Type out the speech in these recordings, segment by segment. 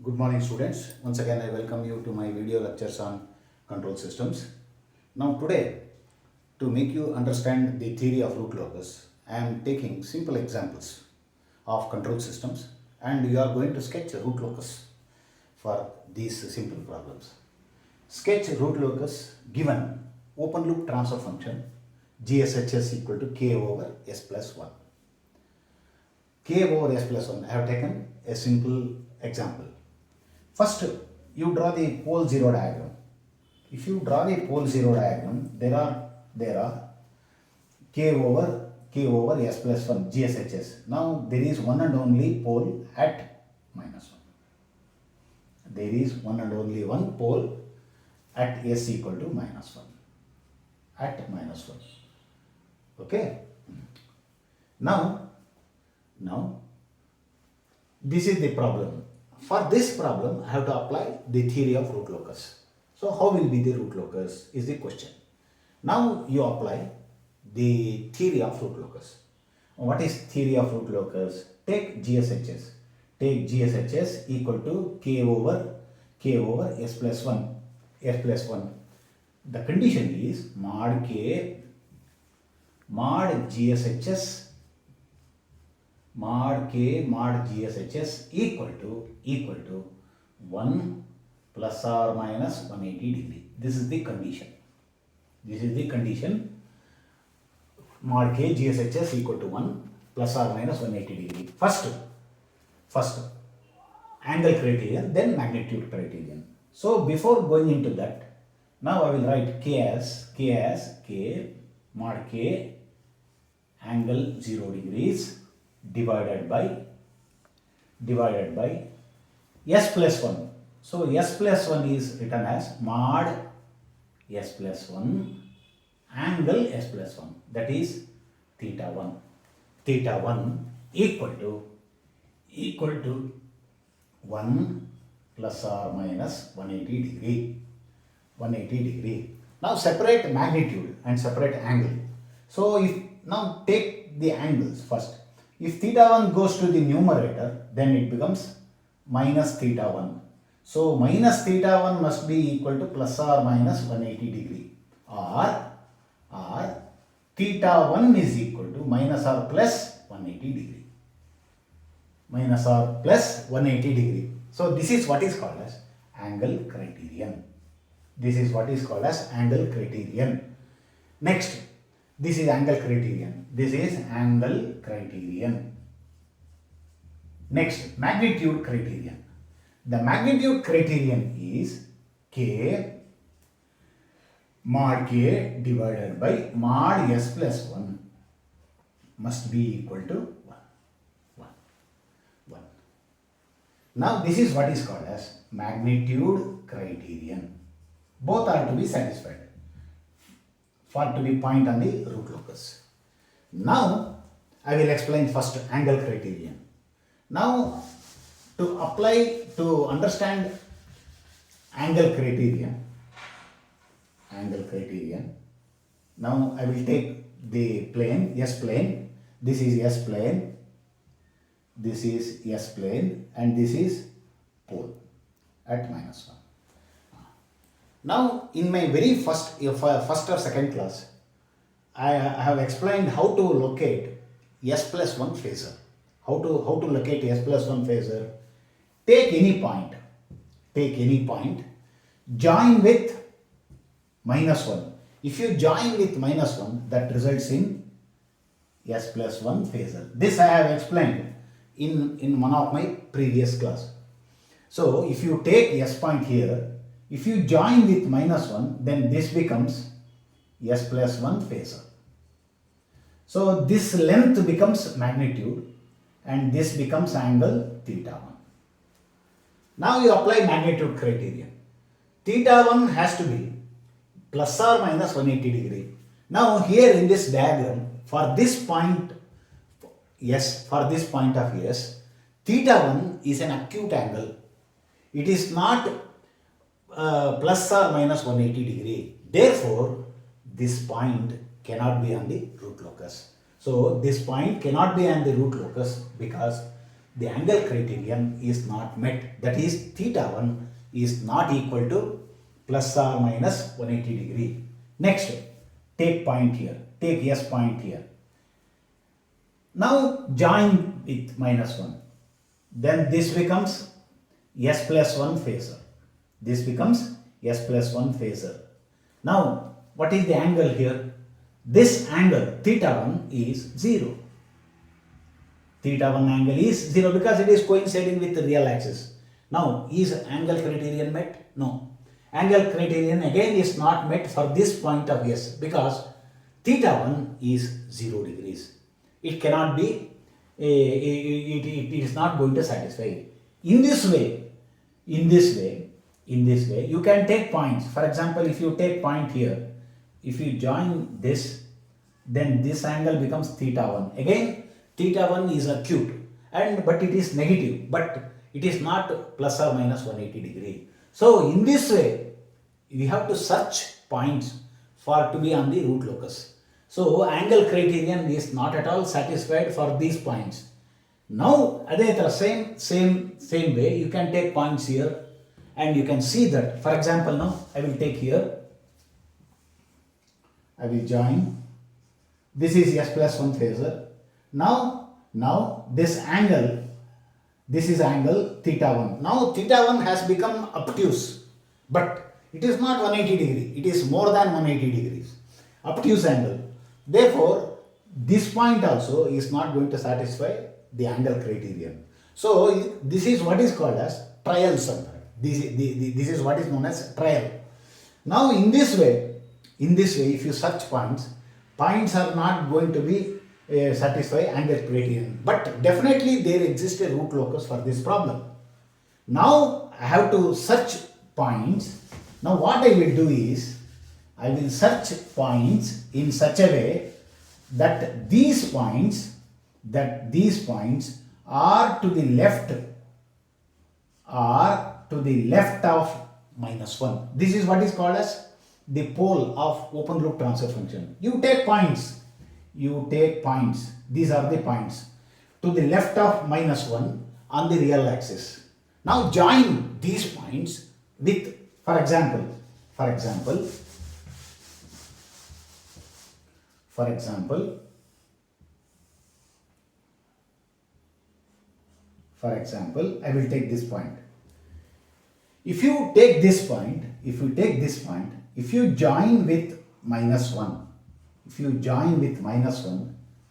Good morning students. Once again I welcome you to my video lectures on control systems. Now today, to make you understand the theory of root locus, I am taking simple examples of control systems and you are going to sketch a root locus for these simple problems. Sketch root locus given open loop transfer function GSHS equal to k over s plus 1. K over s plus 1. I have taken a simple example. First, you draw the pole zero diagram. If you draw the pole zero diagram, there are k over s plus 1 GSHS. Now there is one and only pole at minus 1. There is one and only one pole at s equal to minus 1. At minus 1. Okay. Now this is the problem. For this problem, I have to apply the theory of root locus. So how will be the root locus is the question. Now you apply the theory of root locus. What is theory of root locus? Take GSHS. Take GSHS equal to k over s plus 1. S plus 1. The condition is mod k mod GSHS mod k mod GSHS equal to 1 plus or minus 180 degree. This is the condition. This is the condition. Mod k GSHS equal to 1 plus or minus 180 degree. First angle criterion, then magnitude criterion. So before going into that, now I will write k as k mod k angle 0 degrees divided by s plus 1. So s plus 1 is written as mod s plus 1 angle s plus 1, that is theta 1. Theta 1 equal to 1 plus or minus 180 degree. 180 degree. Now separate magnitude and separate angle. So if now take the angles first. If theta 1 goes to the numerator, then it becomes minus theta 1. So minus theta 1 must be equal to plus or minus 180 degree. Or theta 1 is equal to minus or plus 180 degree. Minus or plus 180 degree. So this is what is called as angle criterion. This is what is called as angle criterion. Next, this is angle criterion. This is angle criterion. Next, magnitude criterion. The magnitude criterion is k mod k divided by mod s plus 1 must be equal to 1. Now this is what is called as magnitude criterion. Both are to be satisfied for to be point on the root locus. Now I will explain first angle criterion. Now to understand angle criterion, now I will take the plane, S plane, this is S plane, this is S plane, and this is pole at minus 1. Now in my very first or second class, I have explained how to locate S plus 1 phasor. How to locate S plus 1 phasor? Take any point, join with minus 1. If you join with minus 1, that results in S plus 1 phasor. This I have explained in one of my previous class. So if you take S point here, if you join with minus 1, then this becomes S plus 1 phasor. So this length becomes magnitude and this becomes angle theta 1. Now you apply magnitude criterion. Theta 1 has to be plus or minus 180 degree. Now here in this diagram, for this point of S, theta 1 is an acute angle. It is not plus or minus 180 degree. Therefore, this point cannot be on the root locus. So this point cannot be on the root locus because the angle criterion is not met. That is, theta 1 is not equal to plus or minus 180 degree. Next, take point here. Take S point here. Now join with minus 1. Then this becomes S plus 1 phasor. This becomes S plus 1 phasor. Now, what is the angle here? This angle, theta 1, is 0. Theta 1 angle is 0 because it is coinciding with the real axis. Now, is angle criterion met? No. Angle criterion again is not met for this point of S because theta 1 is 0 degrees. It cannot be, it is not going to satisfy. In this way, you can take points. For example, if you take point here, if you join this, then this angle becomes theta 1. Again, theta 1 is acute, but it is negative, but it is not plus or minus 180 degree. So in this way, we have to search points for to be on the root locus. So angle criterion is not at all satisfied for these points. Now, same way, you can take points here and you can see that. For example, now I will take here, I will join. This is S plus 1 phasor. Now this angle, this is angle theta 1. Now theta 1 has become obtuse, but it is not 180 degree. It is more than 180 degrees. Obtuse angle. Therefore, this point also is not going to satisfy the angle criterion. So this is what is called as trial sum. This is what is known as trial. Now in this way, if you search points are not going to be satisfy angle criterion. But definitely there exists a root locus for this problem. Now I have to search points. Now what I will do is, I will search points in such a way that these points are to the left of minus 1. This is what is called as the pole of open loop transfer function. You take points. These are the points to the left of minus 1 on the real axis. Now join these points with, for example, I will take this point. If you take this point, if you join with minus 1,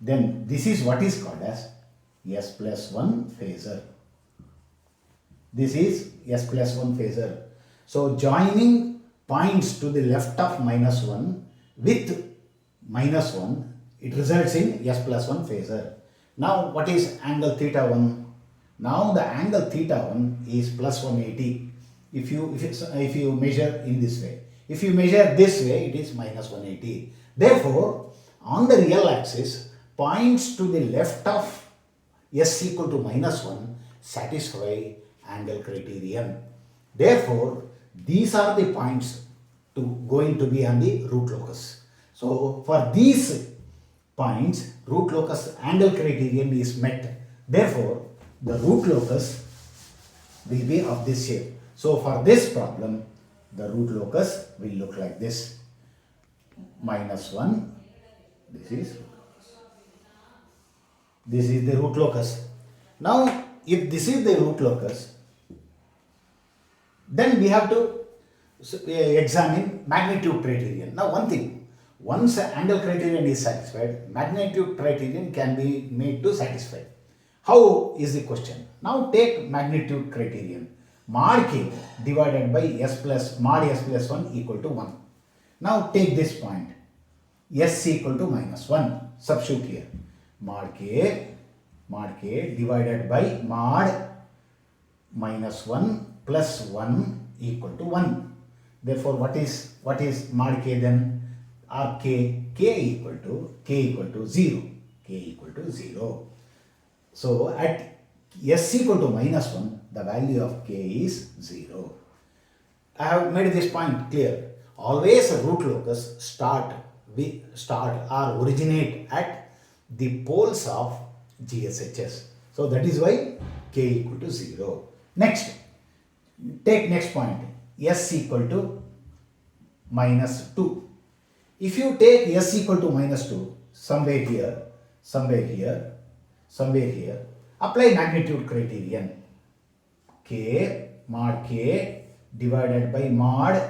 then this is what is called as S plus 1 phasor. This is S plus 1 phasor. So joining points to the left of minus 1 with minus 1, it results in S plus 1 phasor. Now what is angle theta 1? Now the angle theta 1 is plus 180 if you measure in this way. If you measure this way, it is minus 180. Therefore, on the real axis, points to the left of S equal to minus 1 satisfy angle criterion. Therefore, these are the points going to be on the root locus. So, for these points, root locus angle criterion is met. Therefore, the root locus will be of this shape. So, for this problem, the root locus will look like this. Minus 1, this is the root locus. Now, if this is the root locus, then we have to examine magnitude criterion. Now, one thing, once angle criterion is satisfied, magnitude criterion can be made to satisfy. How is the question? Now, take magnitude criterion. Mod k divided by mod s plus 1 equal to 1. Now take this point, s equal to minus 1. Substitute here. Mod k divided by mod minus 1 plus 1 equal to 1. Therefore, what is mod k then? K equal to 0. K equal to 0. So at s equal to minus 1, the value of k is 0. I have made this point clear. Always a root locus start or originate at the poles of GSHS. So that is why k equal to 0. Next, take next point, s equal to minus 2. If you take s equal to minus 2, somewhere here, apply magnitude criterion. Mod k divided by mod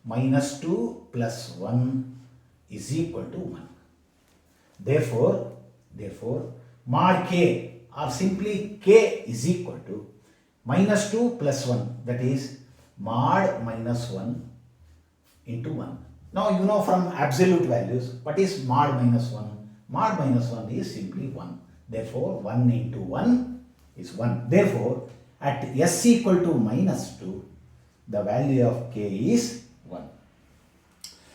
minus 2 plus 1 is equal to 1. Therefore, mod k or simply k is equal to minus 2 plus 1, that is mod minus 1 into 1. Now you know from absolute values what is mod minus 1. Mod minus 1 is simply 1. Therefore 1 into 1 is 1. Therefore at s equal to minus 2, the value of k is 1.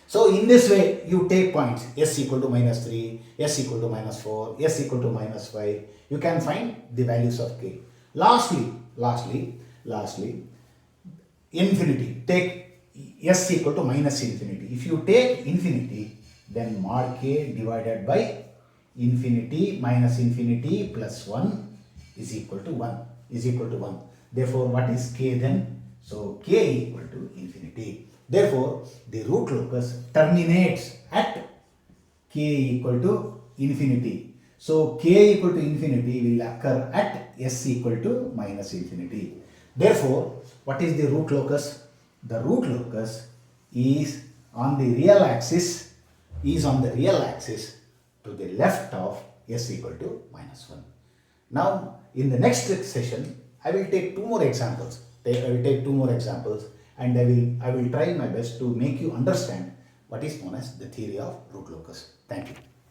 So in this way you take points s equal to minus 3, s equal to minus 4, s equal to minus 5. You can find the values of k. Lastly, infinity. Take s equal to minus infinity. If you take infinity, then mod k divided by infinity minus infinity plus 1 is equal to 1. Therefore, what is k then? So k equal to infinity. Therefore, the root locus terminates at k equal to infinity. So k equal to infinity will occur at s equal to minus infinity. Therefore, what is the root locus? The root locus is on the real axis, to the left of s equal to minus 1. Now, in the next session, I will take two more examples. And I will try my best to make you understand what is known as the theory of root locus. Thank you.